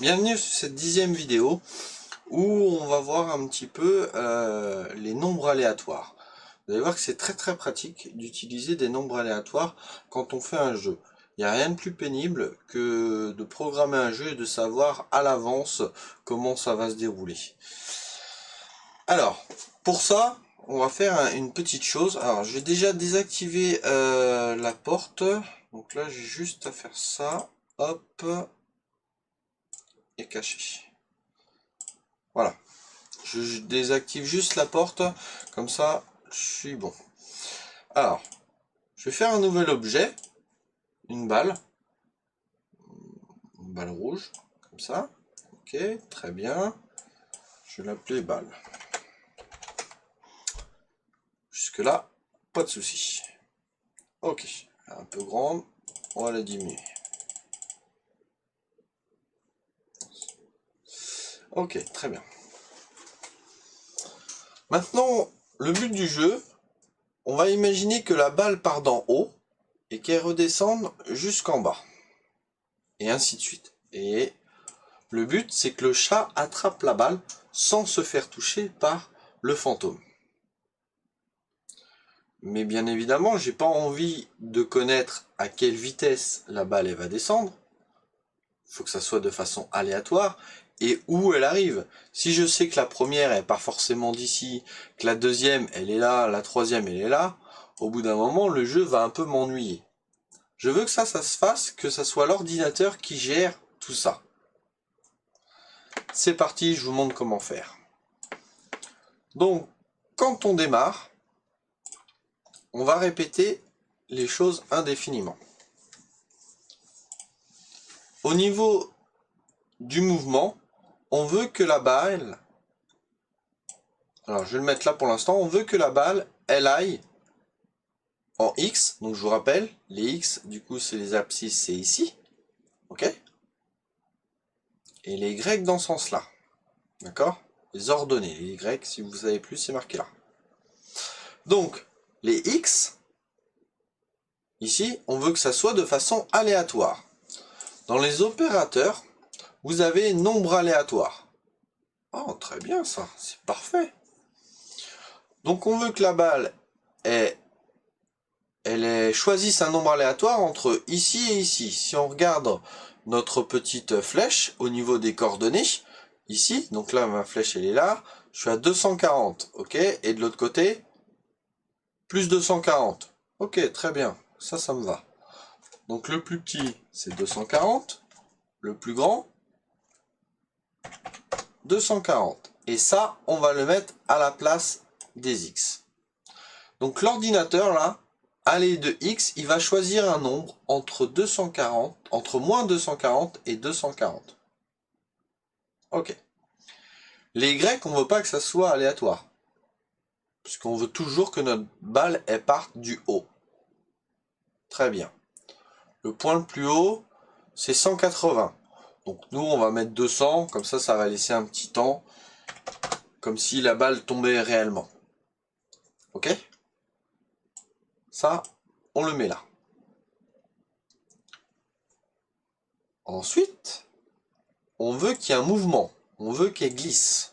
Bienvenue sur cette 10e vidéo où on va voir un petit peu les nombres aléatoires. Vous allez voir que c'est très pratique d'utiliser des nombres aléatoires quand on fait un jeu. Il n'y a rien de plus pénible que de programmer un jeu et de savoir à l'avance comment ça va se dérouler. Alors, pour ça, on va faire une petite chose. Alors, je vais déjà désactiver la porte. Donc là, j'ai juste à faire ça. Hop. Et cacher. Voilà. Je désactive juste la porte. Comme ça, je suis bon. Alors, je vais faire un nouvel objet. Une balle. Une balle rouge. Comme ça. Ok, très bien. Je vais l'appeler balle. Jusque là, pas de souci. Ok, un peu grande. On va la diminuer. Ok, très bien. Maintenant, le but du jeu, on va imaginer que la balle part d'en haut et qu'elle redescende jusqu'en bas. Et ainsi de suite. Et le but, c'est que le chat attrape la balle sans se faire toucher par le fantôme. Mais bien évidemment, j'ai pas envie de connaître à quelle vitesse la balle elle va descendre. Il faut que ça soit de façon aléatoire et où elle arrive. Si je sais que la première est pas forcément d'ici, que la deuxième elle est là, la troisième elle est là, au bout d'un moment le jeu va un peu m'ennuyer. Je veux que ça se fasse, que ça soit l'ordinateur qui gère tout ça. C'est parti, je vous montre comment faire. Donc, quand on démarre, on va répéter les choses indéfiniment. Au niveau du mouvement, on veut que la balle, alors je vais le mettre là pour l'instant, on veut que la balle, elle aille en X, donc je vous rappelle, les X, du coup c'est les abscisses, c'est ici, ok? Et les Y dans ce sens-là, d'accord? Les ordonnées, les Y, si vous ne savez plus, c'est marqué là. Donc, les X, ici, on veut que ça soit de façon aléatoire. Dans les opérateurs, vous avez nombre aléatoire. Oh, très bien ça, c'est parfait. Donc on veut que la balle choisisse un nombre aléatoire entre ici et ici. Si on regarde notre petite flèche au niveau des coordonnées, ici, donc là ma flèche elle est là, je suis à 240, ok, et de l'autre côté, plus 240. Ok, très bien, ça me va. Donc le plus petit, c'est 240, le plus grand, 240. Et ça, on va le mettre à la place des X. Donc l'ordinateur, là, à les de X, il va choisir un nombre entre 240, entre moins 240 et 240. Ok. Les Y, on ne veut pas que ça soit aléatoire. Puisqu'on veut toujours que notre balle, elle parte du haut. Très bien. Le point le plus haut, c'est 180. Donc nous, on va mettre 200, comme ça va laisser un petit temps, comme si la balle tombait réellement. Ok? Ça, on le met là. Ensuite, on veut qu'il y ait un mouvement. On veut qu'elle glisse.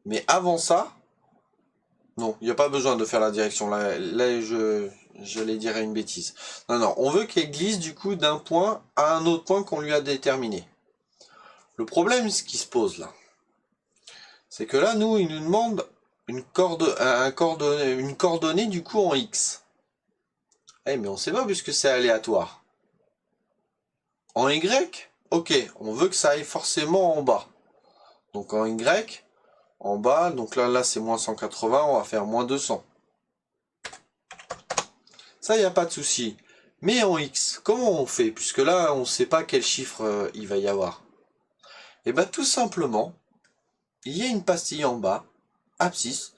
Mais avant ça, non, il n'y a pas besoin de faire la direction. Là j'allais dire une bêtise. Non, on veut qu'elle glisse du coup d'un point à un autre point qu'on lui a déterminé. Le problème, ce qui se pose là, c'est que là, nous, il nous demande une coordonnée du coup en X. Eh, mais on sait pas puisque c'est aléatoire. En Y, ok, on veut que ça aille forcément en bas. Donc en Y, en bas, donc là c'est moins 180, on va faire moins 200. Ça, il n'y a pas de souci. Mais en X, comment on fait? Puisque là, on ne sait pas quel chiffre il va y avoir. Et bien tout simplement, il y a une pastille en bas, abscisse,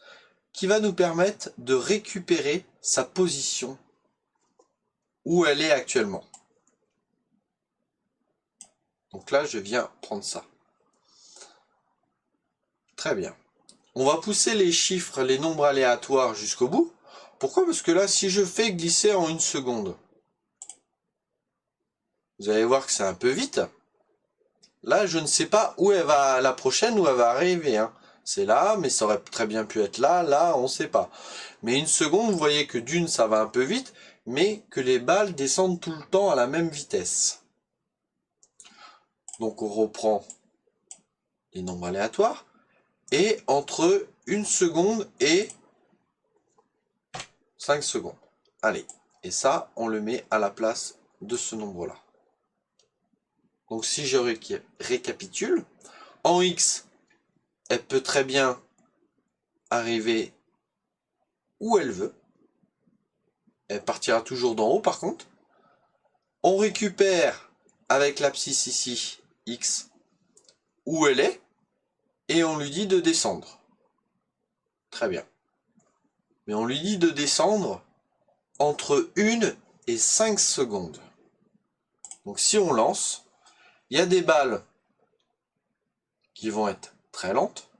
qui va nous permettre de récupérer sa position où elle est actuellement. Donc là, je viens prendre ça. Très bien. On va pousser les chiffres, les nombres aléatoires jusqu'au bout. Pourquoi? Parce que là, si je fais glisser en 1 seconde, Vous allez voir que c'est un peu vite. Là, je ne sais pas où elle va, la prochaine, où elle va arriver. Hein. C'est là, mais ça aurait très bien pu être là. Là, on ne sait pas. Mais une seconde, vous voyez que d'une, ça va un peu vite, mais que les balles descendent tout le temps à la même vitesse. Donc, on reprend les nombres aléatoires. Et entre 1 seconde et 5 secondes. Allez. Et ça, on le met à la place de ce nombre-là. Donc, si je récapitule, en X, elle peut très bien arriver où elle veut. Elle partira toujours d'en haut par contre. On récupère avec l'abscisse ici X où elle est et on lui dit de descendre. Très bien. Mais on lui dit de descendre entre 1 et 5 secondes. Donc si on lance, il y a des balles qui vont être très lentes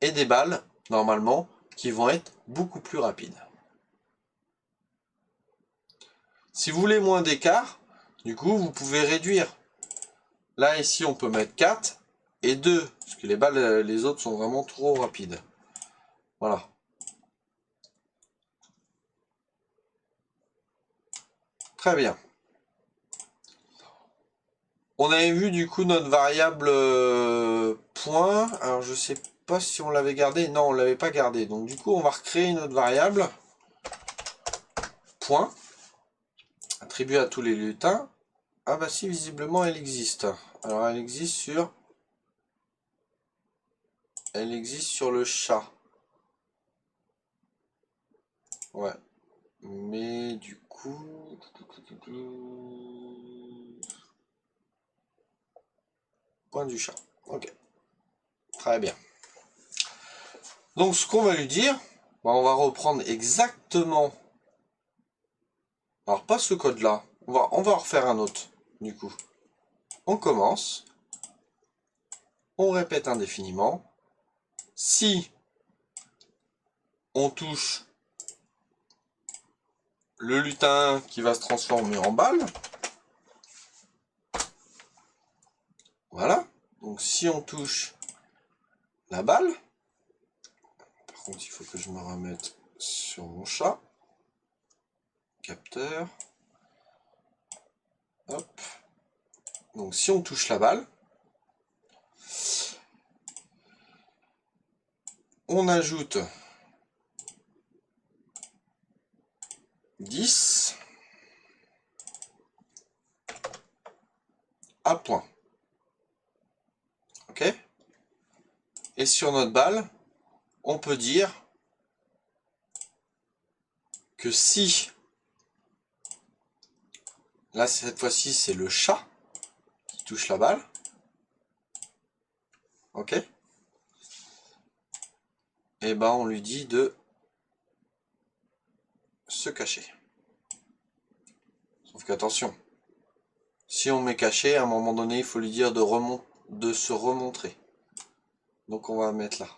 et des balles, normalement, qui vont être beaucoup plus rapides. Si vous voulez moins d'écart, du coup, vous pouvez réduire. Là, ici, on peut mettre 4 et 2, parce que les balles, les autres sont vraiment trop rapides. Voilà. Très bien. On avait vu du coup notre variable point. Alors je sais pas si on l'avait gardé. Non, on l'avait pas gardé. Donc du coup, on va recréer notre variable point attribuée à tous les lutins. Ah bah si, visiblement elle existe. Alors elle existe sur le chat. Ouais. Mais du coup, point du chat. Ok. Très bien. Donc ce qu'on va lui dire, bah, on va reprendre exactement. Alors pas ce code là. On va en refaire un autre. Du coup. On commence. On répète indéfiniment. Si on touche le lutin qui va se transformer en balle. Voilà. Donc si on touche la balle. Par contre, il faut que je me remette sur mon chat. Capteur. Hop. Donc si on touche la balle, on ajoute 10 à point. Ok? Et sur notre balle, on peut dire que si, là cette fois-ci c'est le chat qui touche la balle, ok? Et ben on lui dit de se cacher. Sauf qu'attention, si on met caché, à un moment donné, il faut lui dire de se remontrer. Donc on va mettre là.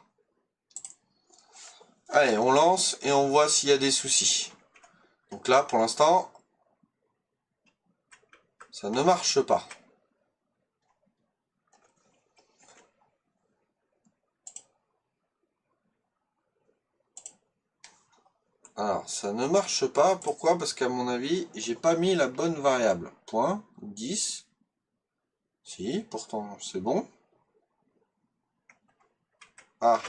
Allez, on lance et on voit s'il y a des soucis. Donc là, pour l'instant, ça ne marche pas. Alors, ça ne marche pas. Pourquoi? Parce qu'à mon avis, j'ai pas mis la bonne variable. Point 10. Si, pourtant c'est bon. Ah,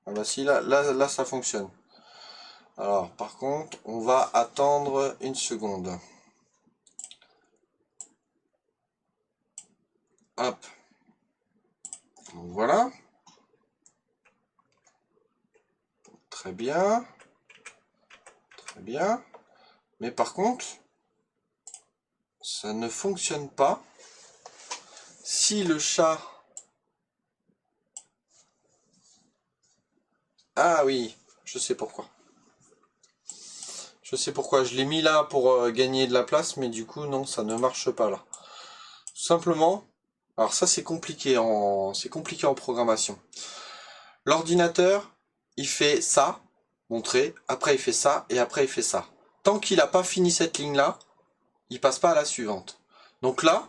ah bah si, là ça fonctionne. Alors, par contre, on va attendre une seconde. Hop. Donc voilà. Très bien. Très bien. Mais par contre, ça ne fonctionne pas si le chat... Ah oui, je sais pourquoi. Je sais pourquoi. Je l'ai mis là pour gagner de la place, mais du coup, non, ça ne marche pas là. Tout simplement... Alors ça, c'est compliqué en programmation. L'ordinateur, il fait ça, montrer, après il fait ça, et après il fait ça. Tant qu'il n'a pas fini cette ligne-là, il passe pas à la suivante. Donc là,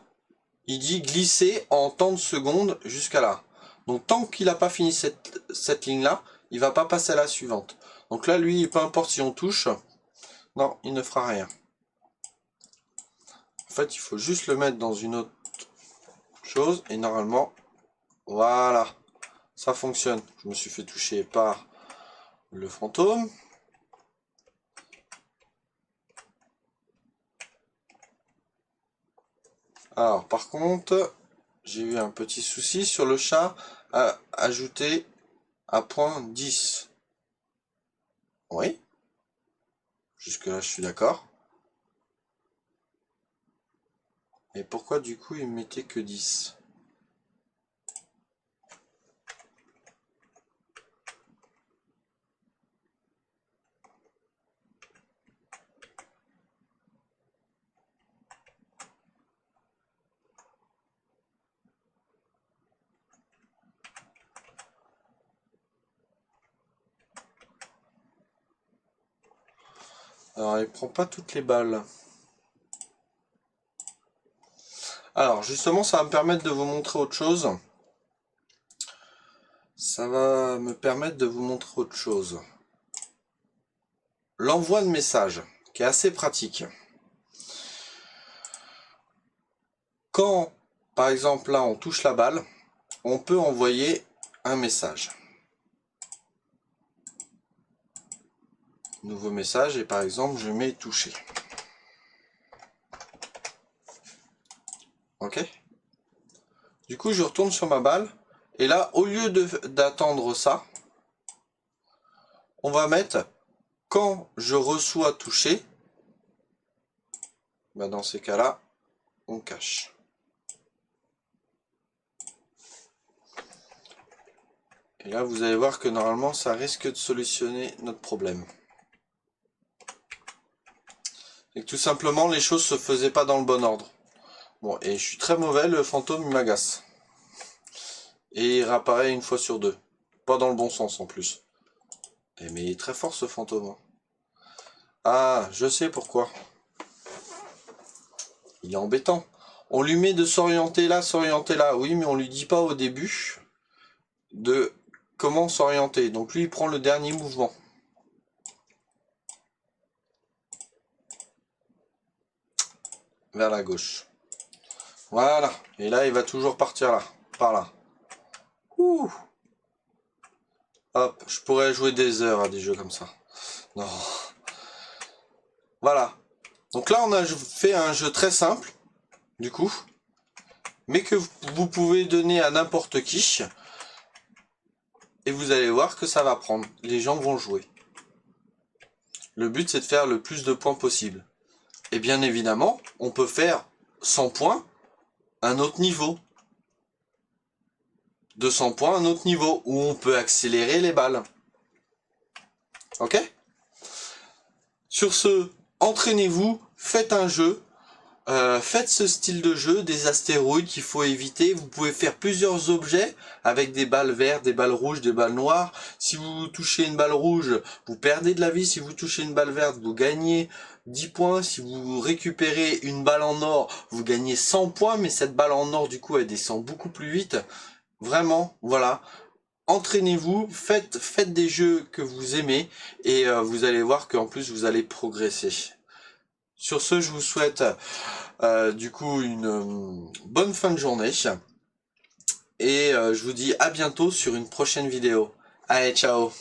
il dit glisser en tant de secondes jusqu'à là. Donc tant qu'il n'a pas fini cette ligne-là, il va pas passer à la suivante. Donc là, lui, peu importe si on touche, non, il ne fera rien. En fait, il faut juste le mettre dans une autre chose et normalement, voilà, ça fonctionne. Je me suis fait toucher par le fantôme. Alors, par contre, j'ai eu un petit souci sur le chat à ajouter à point 10. Oui. Jusque là, je suis d'accord. Et pourquoi du coup, il mettait que 10? Alors, il prend pas toutes les balles. Alors, justement, ça va me permettre de vous montrer autre chose. Ça va me permettre de vous montrer autre chose. L'envoi de messages, qui est assez pratique. Quand, par exemple, là, on touche la balle, on peut envoyer un message. Nouveau message, et par exemple, je mets toucher. Ok? Du coup, je retourne sur ma balle, et là, au lieu d'attendre ça, on va mettre quand je reçois toucher, ben dans ces cas-là, on cache. Et là, vous allez voir que normalement, ça risque de solutionner notre problème. Et que tout simplement, les choses se faisaient pas dans le bon ordre. Bon, et je suis très mauvais, le fantôme, il m'agace. Et il réapparaît une fois sur deux. Pas dans le bon sens, en plus. Mais il est très fort, ce fantôme. Ah, je sais pourquoi. Il est embêtant. On lui met de s'orienter là, s'orienter là. Oui, mais on lui dit pas au début de comment s'orienter. Donc lui, il prend le dernier mouvement. Vers la gauche. Voilà. Et là, il va toujours partir là. Par là. Ouh. Hop, je pourrais jouer des heures à des jeux comme ça. Non. Voilà. Donc là, on a fait un jeu très simple, du coup, mais que vous pouvez donner à n'importe qui. Et vous allez voir que ça va prendre. Les gens vont jouer. Le but, c'est de faire le plus de points possible. Et bien évidemment, on peut faire 100 points à un autre niveau. 200 points à un autre niveau, où on peut accélérer les balles. Ok? Sur ce, entraînez-vous, faites un jeu. Faites ce style de jeu, des astéroïdes qu'il faut éviter. Vous pouvez faire plusieurs objets avec des balles vertes, des balles rouges, des balles noires. Si vous touchez une balle rouge, vous perdez de la vie. Si vous touchez une balle verte, vous gagnez 10 points. Si vous récupérez une balle en or, vous gagnez 100 points. Mais cette balle en or, du coup, elle descend beaucoup plus vite. Vraiment, voilà. Entraînez-vous, faites des jeux que vous aimez et vous allez voir qu'en plus, vous allez progresser. Sur ce, je vous souhaite du coup une bonne fin de journée et je vous dis à bientôt sur une prochaine vidéo. Allez, ciao!